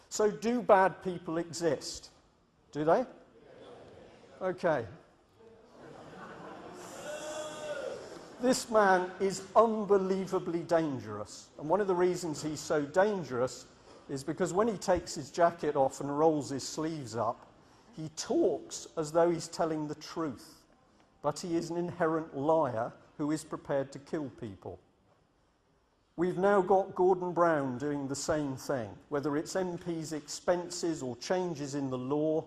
So do bad people exist? Do they? Okay. This man is unbelievably dangerous. And one of the reasons he's so dangerous is because when he takes his jacket off and rolls his sleeves up, he talks as though he's telling the truth. But he is an inherent liar who is prepared to kill people. We've now got Gordon Brown doing the same thing, whether it's MPs' expenses or changes in the law.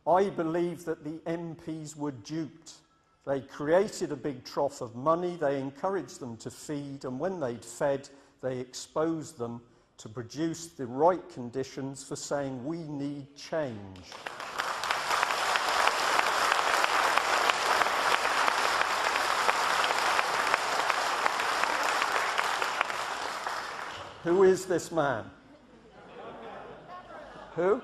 I believe that the MPs were duped. They created a big trough of money, they encouraged them to feed, and when they'd fed, they exposed them to produce the right conditions for saying, we need change. Who is this man? Who?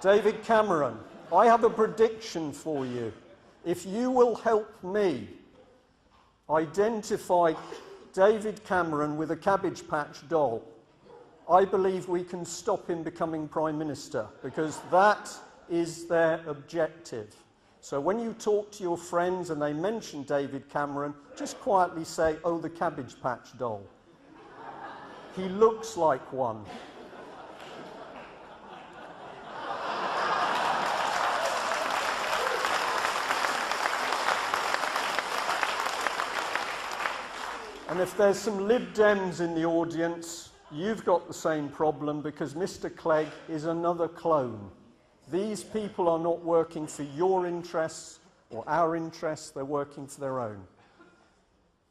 David Cameron. I have a prediction for you. If you will help me identify David Cameron with a Cabbage Patch doll, I believe we can stop him becoming Prime Minister, because that is their objective. So when you talk to your friends and they mention David Cameron, just quietly say, oh, the Cabbage Patch doll. He looks like one. And if there's some Lib Dems in the audience, you've got the same problem, because Mr. Clegg is another clone. These people are not working for your interests or our interests, they're working for their own.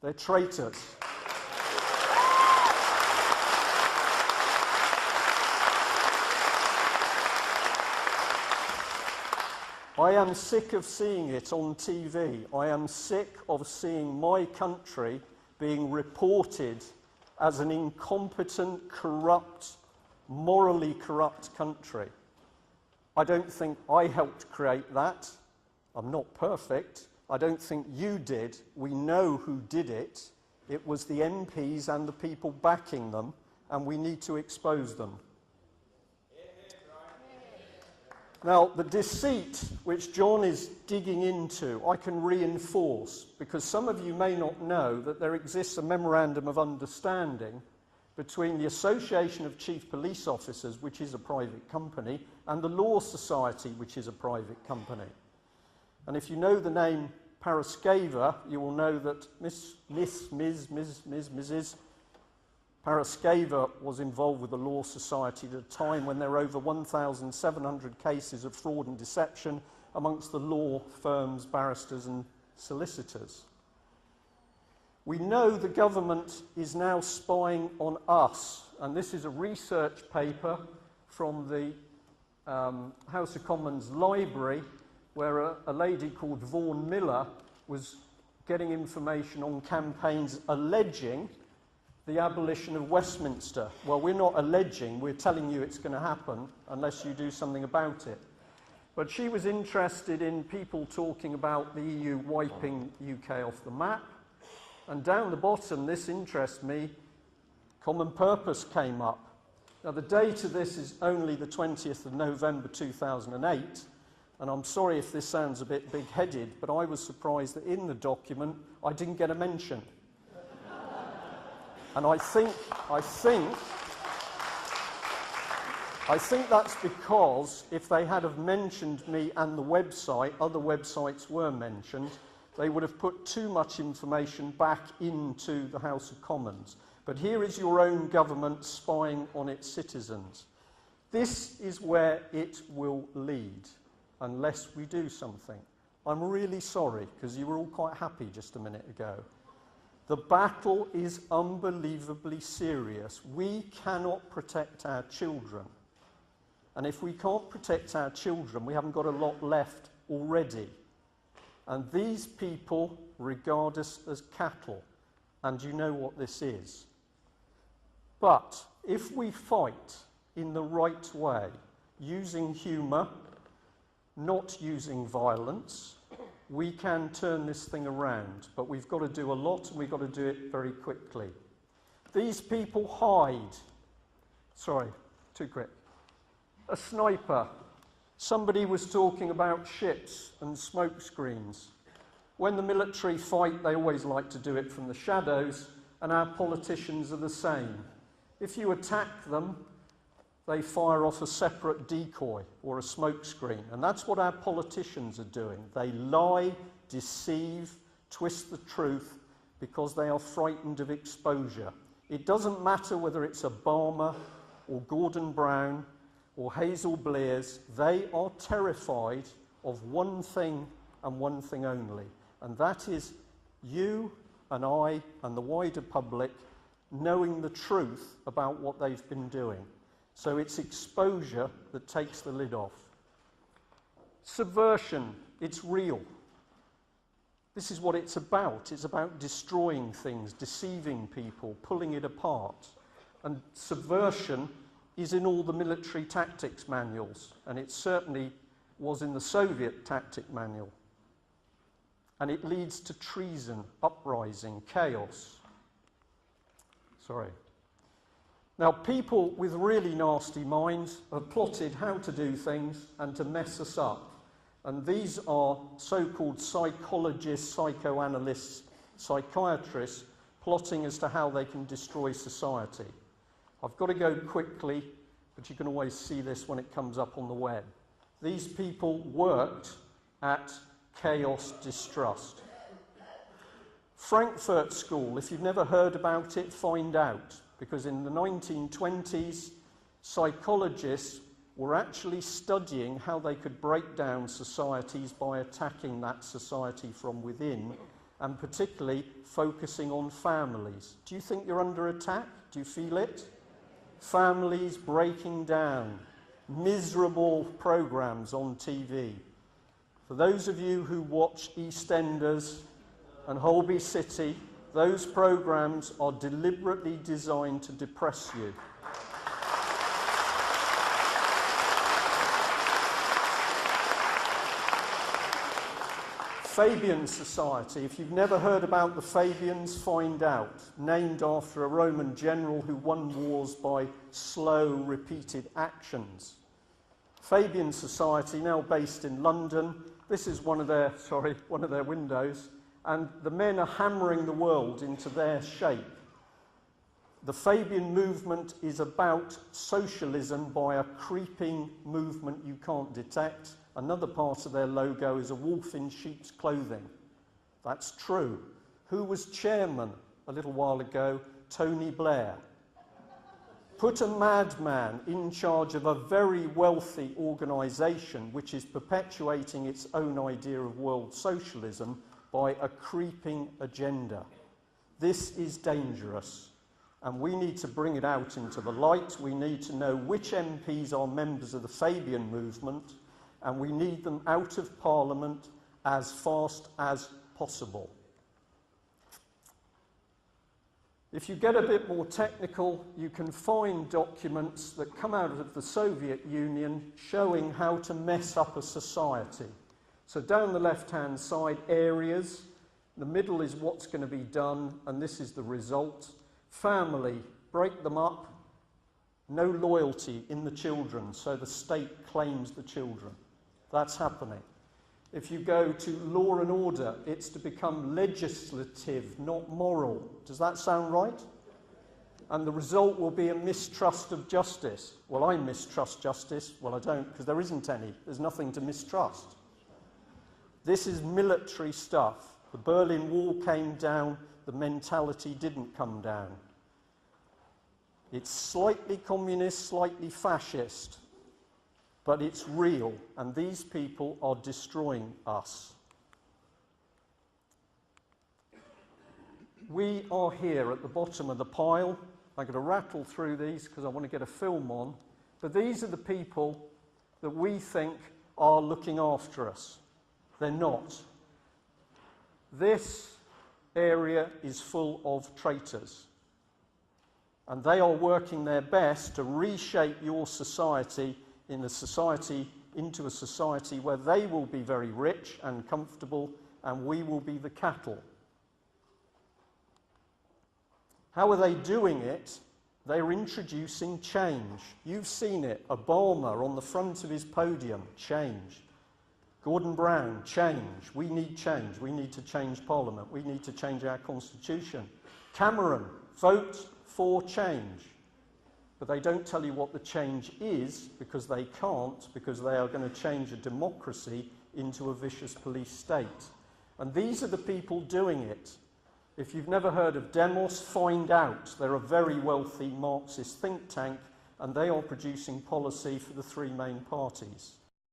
They're traitors. I am sick of seeing it on TV. I am sick of seeing my country being reported as an incompetent, corrupt, morally corrupt country. I don't think I helped create that. I'm not perfect. I don't think you did. We know who did it. It was the MPs and the people backing them, and we need to expose them. Now, the deceit which John is digging into, I can reinforce, because some of you may not know that there exists a memorandum of understanding between the Association of Chief Police Officers, which is a private company, and the Law Society, which is a private company. And if you know the name Paraskeva, you will know that Mrs. Paraskeva was involved with the Law Society at a time when there were over 1,700 cases of fraud and deception amongst the law firms, barristers and solicitors. We know the government is now spying on us, and this is a research paper from the House of Commons Library, where a lady called Vaughan Miller was getting information on campaigns alleging the abolition of Westminster. Well, we're not alleging, we're telling you it's going to happen unless you do something about it. But she was interested in people talking about the EU wiping UK off the map. And down the bottom, this interests me, common purpose came up. Now, the date of this is only the 20th of November 2008, and I'm sorry if this sounds a bit big-headed, but I was surprised that in the document I didn't get a mention. And I think that's because if they had have mentioned me and the website, other websites were mentioned, they would have put too much information back into the House of Commons. But here is your own government spying on its citizens. This is where it will lead, unless we do something. I'm really sorry, because you were all quite happy just a minute ago. The battle is unbelievably serious. We cannot protect our children. And if we can't protect our children, we haven't got a lot left already. And these people regard us as cattle. And you know what this is. But if we fight in the right way, using humour, not using violence, we can turn this thing around, but we've got to do a lot, and we've got to do it very quickly. These people hide. Sorry, too quick. A sniper. Somebody was talking about ships and smoke screens. When the military fight, they always like to do it from the shadows, and our politicians are the same. If you attack them, they fire off a separate decoy or a smoke screen, and that's what our politicians are doing. They lie, deceive, twist the truth because they are frightened of exposure. It doesn't matter whether it's Obama or Gordon Brown or Hazel Blears, they are terrified of one thing and one thing only, and that is you and I and the wider public knowing the truth about what they've been doing. So it's exposure that takes the lid off. Subversion, it's real. This is what it's about. It's about destroying things, deceiving people, pulling it apart. And subversion is in all the military tactics manuals, and it certainly was in the Soviet tactic manual. And it leads to treason, uprising, chaos. Sorry. Now, people with really nasty minds have plotted how to do things and to mess us up. And these are so-called psychologists, psychoanalysts, psychiatrists, plotting as to how they can destroy society. I've got to go quickly, but you can always see this when it comes up on the web. These people worked at chaos distrust. Frankfurt School, if you've never heard about it, find out. Because in the 1920s, psychologists were actually studying how they could break down societies by attacking that society from within, and particularly focusing on families. Do you think you're under attack? Do you feel it? Families breaking down, miserable programs on TV. For those of you who watch EastEnders and Holby City, those programs are deliberately designed to depress you. Fabian Society, if you've never heard about the Fabians, find out. Named after a Roman general who won wars by slow, repeated actions. Fabian Society, now based in London. This is one of their windows. And the men are hammering the world into their shape. The Fabian movement is about socialism by a creeping movement you can't detect. Another part of their logo is a wolf in sheep's clothing. That's true. Who was chairman a little while ago? Tony Blair. Put a madman in charge of a very wealthy organisation which is perpetuating its own idea of world socialism by a creeping agenda. This is dangerous, and we need to bring it out into the light. We need to know which MPs are members of the Fabian movement, and we need them out of Parliament as fast as possible. If you get a bit more technical, you can find documents that come out of the Soviet Union showing how to mess up a society. So down the left-hand side, areas. The middle is what's going to be done, and this is the result. Family, break them up. No loyalty in the children, so the state claims the children. That's happening. If you go to law and order, it's to become legislative, not moral. Does that sound right? And the result will be a mistrust of justice. Well, I mistrust justice. Well, I don't, because there isn't any. There's nothing to mistrust. This is military stuff. The Berlin Wall came down, the mentality didn't come down. It's slightly communist, slightly fascist, but it's real, and these people are destroying us. We are here at the bottom of the pile. I'm going to rattle through these because I want to get a film on, but these are the people that we think are looking after us. They're not. This area is full of traitors, and they are working their best to reshape your society into a society where they will be very rich and comfortable, and we will be the cattle. How are they doing it? They're introducing change. You've seen it. Obama on the front of his podium, change. Gordon Brown, change. We need change. We need to change Parliament. We need to change our constitution. Cameron, vote for change. But they don't tell you what the change is, because they can't, because they are going to change a democracy into a vicious police state. And these are the people doing it. If you've never heard of Demos, find out. They're a very wealthy Marxist think tank, and they are producing policy for the three main parties.